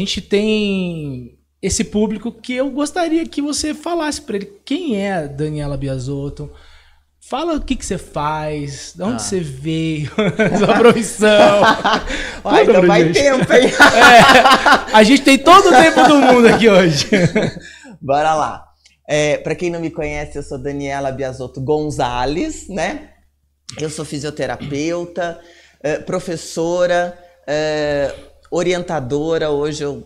gente tem esse público que eu gostaria que você falasse para ele quem é a Daniela Biasotto. Fala o que você faz, de onde você veio, sua profissão. Ó, então vai tempo, hein? A gente tem todo o tempo do mundo aqui hoje. Bora lá. Para quem não me conhece, eu sou Daniela Biasotto Gonzalez, né? Eu sou fisioterapeuta, professora, orientadora. Hoje eu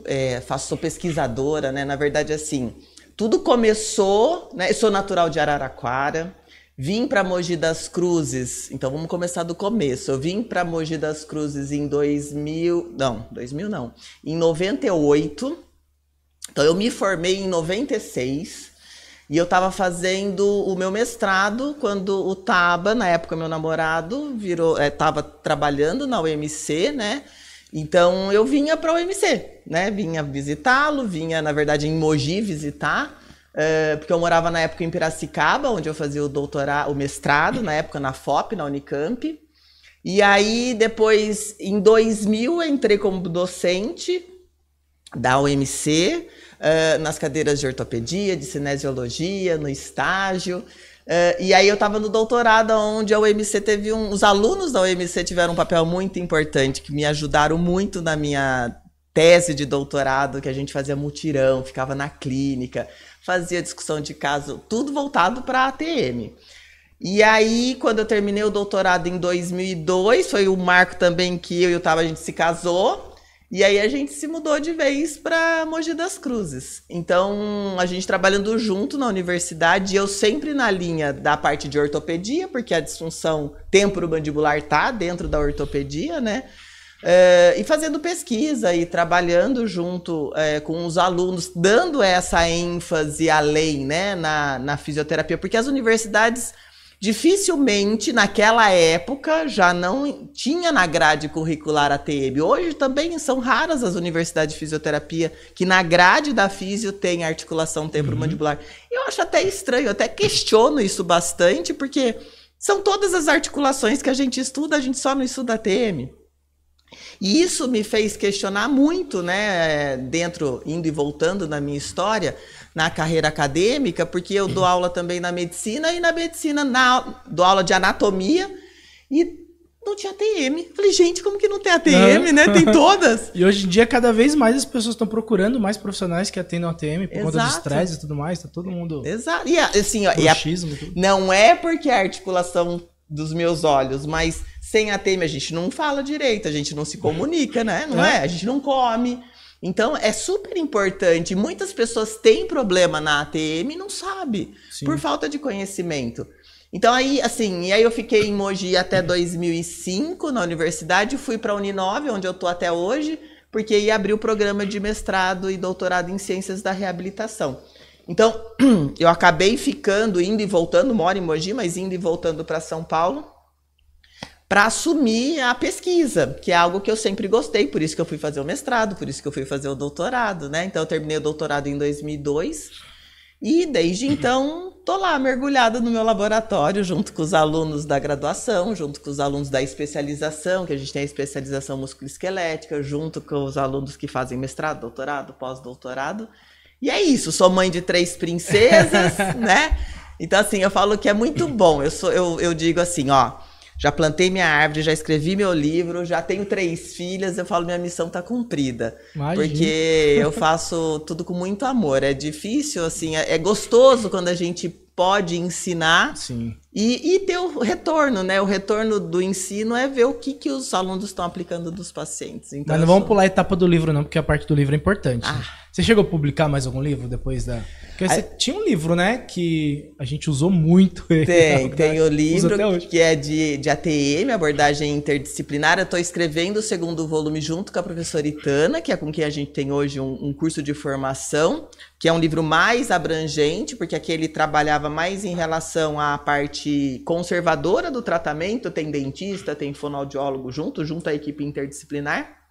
sou pesquisadora, né? Na verdade, assim, tudo começou, né? Eu sou natural de Araraquara. Vim para Mogi das Cruzes, então vamos começar do começo. Eu vim para Mogi das Cruzes em 98. Então eu me formei em 96 e eu estava fazendo o meu mestrado quando o Taba, na época meu namorado, estava trabalhando na UMC, né? Então eu vinha para a UMC, né? Vinha visitá-lo, vinha na verdade em Mogi visitar. Porque eu morava na época em Piracicaba, onde eu fazia o mestrado, na época na FOP, na Unicamp. E aí, depois, em 2000, eu entrei como docente da UMC, nas cadeiras de ortopedia, de cinesiologia, no estágio. E aí eu estava no doutorado, onde a UMC os alunos da UMC tiveram um papel muito importante, que me ajudaram muito na minha tese de doutorado, que a gente fazia mutirão, ficava na clínica, fazia discussão de caso, tudo voltado para a ATM. E aí, quando eu terminei o doutorado em 2002, foi o marco também que eu e o Taba, a gente se casou, e aí a gente se mudou de vez para Mogi das Cruzes. Então, a gente trabalhando junto na universidade, eu sempre na linha da parte de ortopedia, porque a disfunção temporomandibular tá dentro da ortopedia, né? E fazendo pesquisa e trabalhando junto com os alunos, dando essa ênfase além, né, na fisioterapia, porque as universidades dificilmente, naquela época, já não tinha na grade curricular ATM. Hoje também são raras as universidades de fisioterapia que na grade da físio tem articulação temporomandibular. Eu acho até estranho, eu até questiono isso bastante, porque são todas as articulações que a gente estuda, a gente só não estuda ATM. E isso me fez questionar muito, né, indo e voltando na minha história, na carreira acadêmica, porque eu dou aula também na medicina, e na medicina dou aula de anatomia, e não tinha ATM. Falei, gente, como que não tem ATM, né? Tem todas. E hoje em dia, cada vez mais as pessoas estão procurando mais profissionais que atendam ATM, por conta do estresse e tudo mais, tá todo mundo... Exato. E assim, ó, não é porque a articulação dos meus olhos, mas... Sem ATM a gente não fala direito, a gente não se comunica, né? Não é? A gente não come. Então, é super importante. Muitas pessoas têm problema na ATM e não sabem, por falta de conhecimento. Então, aí, assim, eu fiquei em Mogi até 2005 na universidade, fui para a Uninove, onde eu estou até hoje, porque ia abrir o programa de mestrado e doutorado em ciências da reabilitação. Então, eu acabei indo e voltando, moro em Mogi, mas indo e voltando para São Paulo, para assumir a pesquisa, que é algo que eu sempre gostei, por isso que eu fui fazer o mestrado, por isso que eu fui fazer o doutorado, né? Então eu terminei o doutorado em 2002 e desde então tô lá mergulhada no meu laboratório junto com os alunos da graduação, junto com os alunos da especialização, que a gente tem a especialização musculoesquelética, junto com os alunos que fazem mestrado, doutorado, pós-doutorado. E é isso, sou mãe de 3 princesas, né? Então assim, eu falo que é muito bom. Eu digo assim, ó, já plantei minha árvore, já escrevi meu livro, já tenho 3 filhas, eu falo, minha missão tá cumprida. Imagina. Porque eu faço tudo com muito amor. É difícil, assim, é gostoso quando a gente pode ensinar. Sim. E ter o retorno, né? O retorno do ensino é ver o que os alunos estão aplicando dos pacientes. Então, mas não vamos pular a etapa do livro, não, porque a parte do livro é importante. Né? Você chegou a publicar mais algum livro depois da... Porque você tinha um livro, né, que a gente usou muito. Tem o livro que é de ATM, abordagem interdisciplinar. Eu estou escrevendo o 2º volume junto com a professora Itana, que é com quem a gente tem hoje um curso de formação, que é um livro mais abrangente, porque aqui ele trabalhava mais em relação à parte conservadora do tratamento, tem dentista, tem fonoaudiólogo junto à equipe interdisciplinar.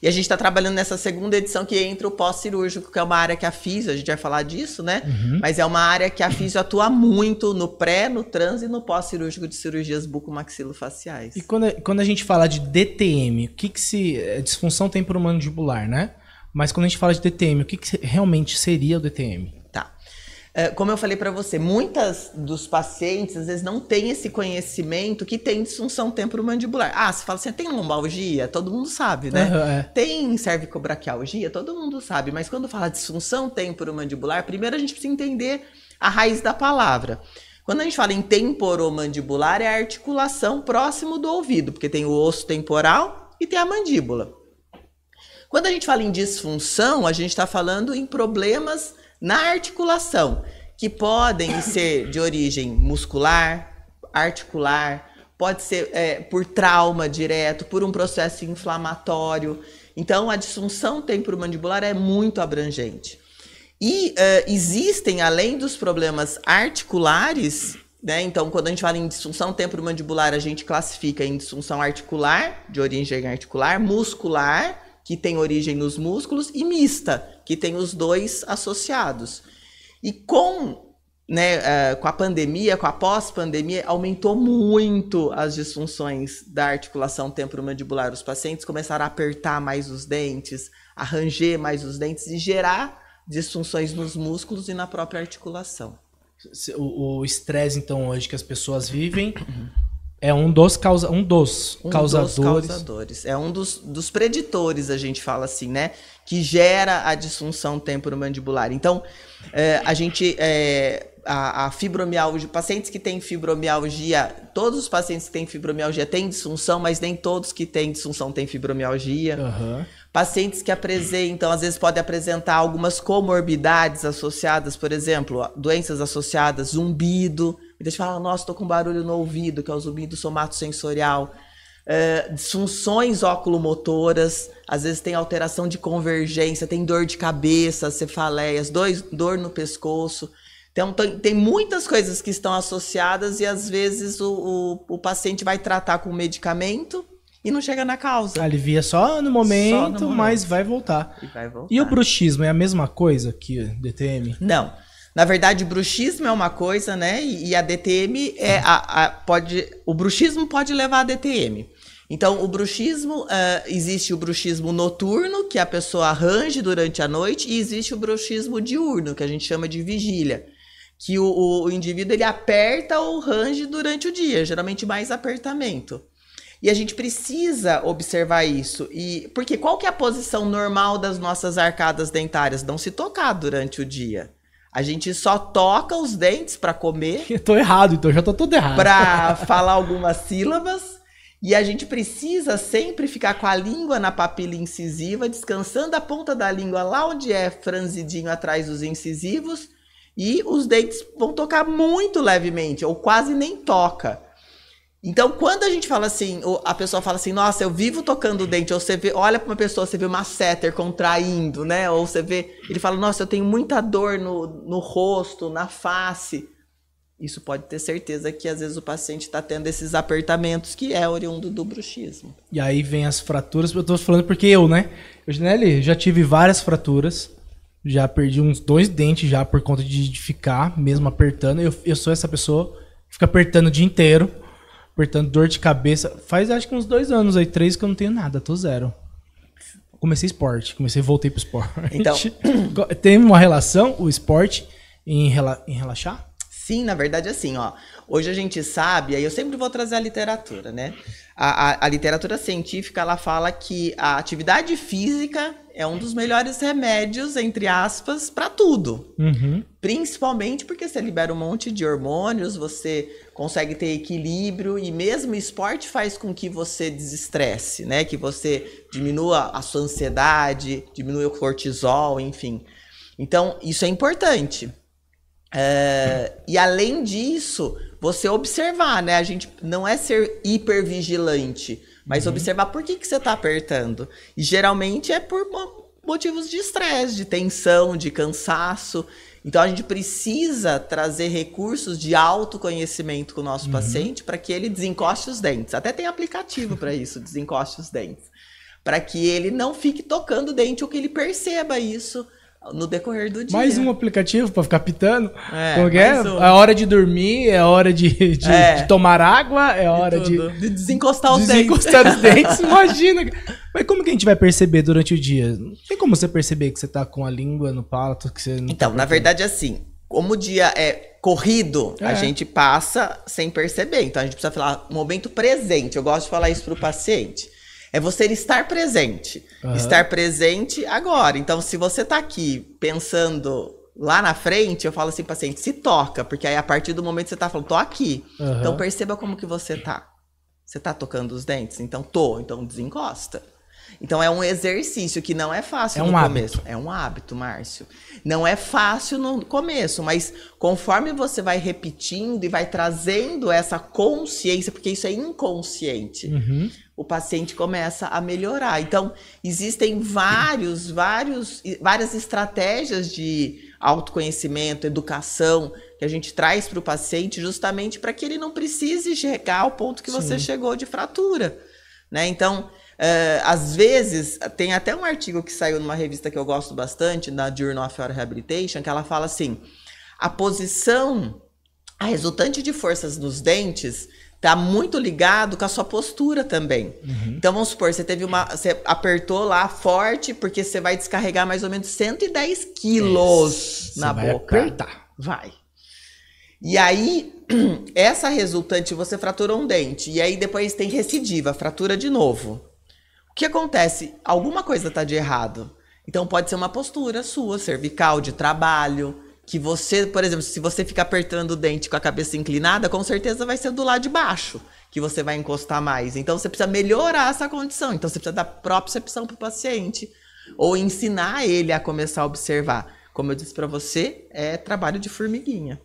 E a gente está trabalhando nessa 2ª edição que entra o pós-cirúrgico, que é uma área que a físio, a gente vai falar disso, né? Mas é uma área que a físio atua muito no pré, no trans e no pós-cirúrgico de cirurgias bucomaxilofaciais. E quando a gente fala de DTM, o que se... disfunção temporomandibular, né? Mas quando a gente fala de DTM, o que realmente seria o DTM? Tá. Como eu falei para você, muitas dos pacientes às vezes não têm esse conhecimento que tem disfunção temporomandibular. Você fala assim, tem lombalgia? Todo mundo sabe, né? Tem cervicobraquialgia? Todo mundo sabe. Mas quando fala disfunção temporomandibular, primeiro a gente precisa entender a raiz da palavra. Quando a gente fala em temporomandibular, é a articulação próximo do ouvido, porque tem o osso temporal e tem a mandíbula. Quando a gente fala em disfunção, a gente está falando em problemas na articulação, que podem ser de origem muscular, articular, pode ser por trauma direto, por um processo inflamatório. Então, a disfunção temporomandibular é muito abrangente. E existem, além dos problemas articulares, né? Então, quando a gente fala em disfunção temporomandibular, a gente classifica em disfunção articular, de origem articular, muscular, que tem origem nos músculos, e mista, que tem os dois associados. E com a pandemia, com a pós-pandemia, aumentou muito as disfunções da articulação temporomandibular. Os pacientes começaram a apertar mais os dentes, a ranger mais os dentes e gerar disfunções nos músculos e na própria articulação. O estresse, então, hoje que as pessoas vivem... É um dos causadores. É um dos preditores, a gente fala assim, né? Que gera a disfunção temporomandibular. Então, a fibromialgia, pacientes que têm fibromialgia, todos os pacientes que têm fibromialgia têm disfunção, mas nem todos que têm disfunção têm fibromialgia. Uhum. Pacientes que apresentam, às vezes podem apresentar algumas comorbidades associadas, por exemplo, doenças associadas, zumbido. A gente fala, nossa, tô com barulho no ouvido, que é o zumbido somatosensorial. Disfunções oculomotoras, às vezes tem alteração de convergência, tem dor de cabeça, cefaleias, dor no pescoço. Então, tem muitas coisas que estão associadas e às vezes o paciente vai tratar com medicamento e não chega na causa. Alivia só no momento, mas vai voltar. E o bruxismo é a mesma coisa que o DTM? Não. Na verdade, o bruxismo é uma coisa, né? E a DTM o bruxismo pode levar a DTM. Então, o bruxismo, existe o bruxismo noturno, que a pessoa range durante a noite, e existe o bruxismo diurno, que a gente chama de vigília, que o indivíduo ele aperta ou range durante o dia, geralmente mais apertamento. E a gente precisa observar isso. Porque qual que é a posição normal das nossas arcadas dentárias? Não se tocar durante o dia. A gente só toca os dentes para comer. Eu tô errado, então já tô todo errado. Para falar algumas sílabas. E a gente precisa sempre ficar com a língua na papila incisiva, descansando a ponta da língua lá onde é franzidinho atrás dos incisivos. E os dentes vão tocar muito levemente, ou quase nem toca. Então, quando a gente fala assim, a pessoa fala assim, nossa, eu vivo tocando o dente, ou você olha para uma pessoa, você vê uma masseter contraindo, né? Ou você vê, ele fala, nossa, eu tenho muita dor no rosto, na face. Isso pode ter certeza que às vezes o paciente está tendo esses apertamentos, que é oriundo do bruxismo. E aí vem as fraturas, eu tô falando porque eu já tive várias fraturas, já perdi uns 2 dentes já por conta de ficar mesmo apertando. Eu sou essa pessoa que fica apertando o dia inteiro. Apertando, dor de cabeça. Faz acho que uns 2 anos aí, 3 que eu não tenho nada, tô zero. Voltei pro esporte. Então, tem uma relação, o esporte, em relaxar? Sim, na verdade, assim, ó. Hoje a gente sabe, aí eu sempre vou trazer a literatura, né? A literatura científica, ela fala que a atividade física é um dos melhores remédios, entre aspas, para tudo. Uhum. Principalmente porque você libera um monte de hormônios, você consegue ter equilíbrio e mesmo o esporte faz com que você desestresse, né? Que você diminua a sua ansiedade, diminua o cortisol, enfim. Então, isso é importante. E além disso, você observar, né? A gente não é ser hipervigilante, mas observar por que você está apertando. E geralmente é por motivos de estresse, de tensão, de cansaço. Então a gente precisa trazer recursos de autoconhecimento com o nosso paciente para que ele desencoste os dentes. Até tem aplicativo para isso, desencoste os dentes. Para que ele não fique tocando o dente ou que ele perceba isso no decorrer do dia. Mais um aplicativo pra ficar pitando. Como que mais é? É hora de dormir, é hora de tomar água, é hora de desencostar os desencostar os dentes. Imagina. Mas como que a gente vai perceber durante o dia? Não tem como você perceber que você tá com a língua no palato, que você não Então, na verdade, assim, como o dia é corrido, a gente passa sem perceber. Então, a gente precisa falar momento presente. Eu gosto de falar isso pro paciente. É você estar presente. Estar presente agora. Então, se você tá aqui pensando lá na frente, eu falo assim, paciente, se toca. Porque aí, a partir do momento que você tá falando, tô aqui. Então, perceba como que você tá. Você tá tocando os dentes? Então, tô. Então, desencosta. Então, é um exercício que não é fácil no começo. É um hábito, Márcio. Não é fácil no começo, mas conforme você vai repetindo e vai trazendo essa consciência, porque isso é inconsciente, o paciente começa a melhorar. Então, existem várias estratégias de autoconhecimento, educação, que a gente traz para o paciente justamente para que ele não precise chegar ao ponto que você chegou de fratura, né? Então, às vezes, tem até um artigo que saiu numa revista que eu gosto bastante, na Journal of Oral Rehabilitation, que ela fala assim, a resultante de forças nos dentes tá muito ligado com a sua postura também. Então, vamos supor, você apertou lá forte, porque você vai descarregar mais ou menos 110 quilos na boca. Vai apertar. Vai. E aí, essa resultante, você fraturou um dente, e aí depois tem recidiva, fratura de novo. O que acontece? Alguma coisa tá de errado. Então pode ser uma postura sua, cervical, de trabalho, que você, por exemplo, se você ficar apertando o dente com a cabeça inclinada, com certeza vai ser do lado de baixo que você vai encostar mais. Então você precisa melhorar essa condição. Então você precisa dar propriocepção para o paciente ou ensinar ele a começar a observar. Como eu disse para você, é trabalho de formiguinha.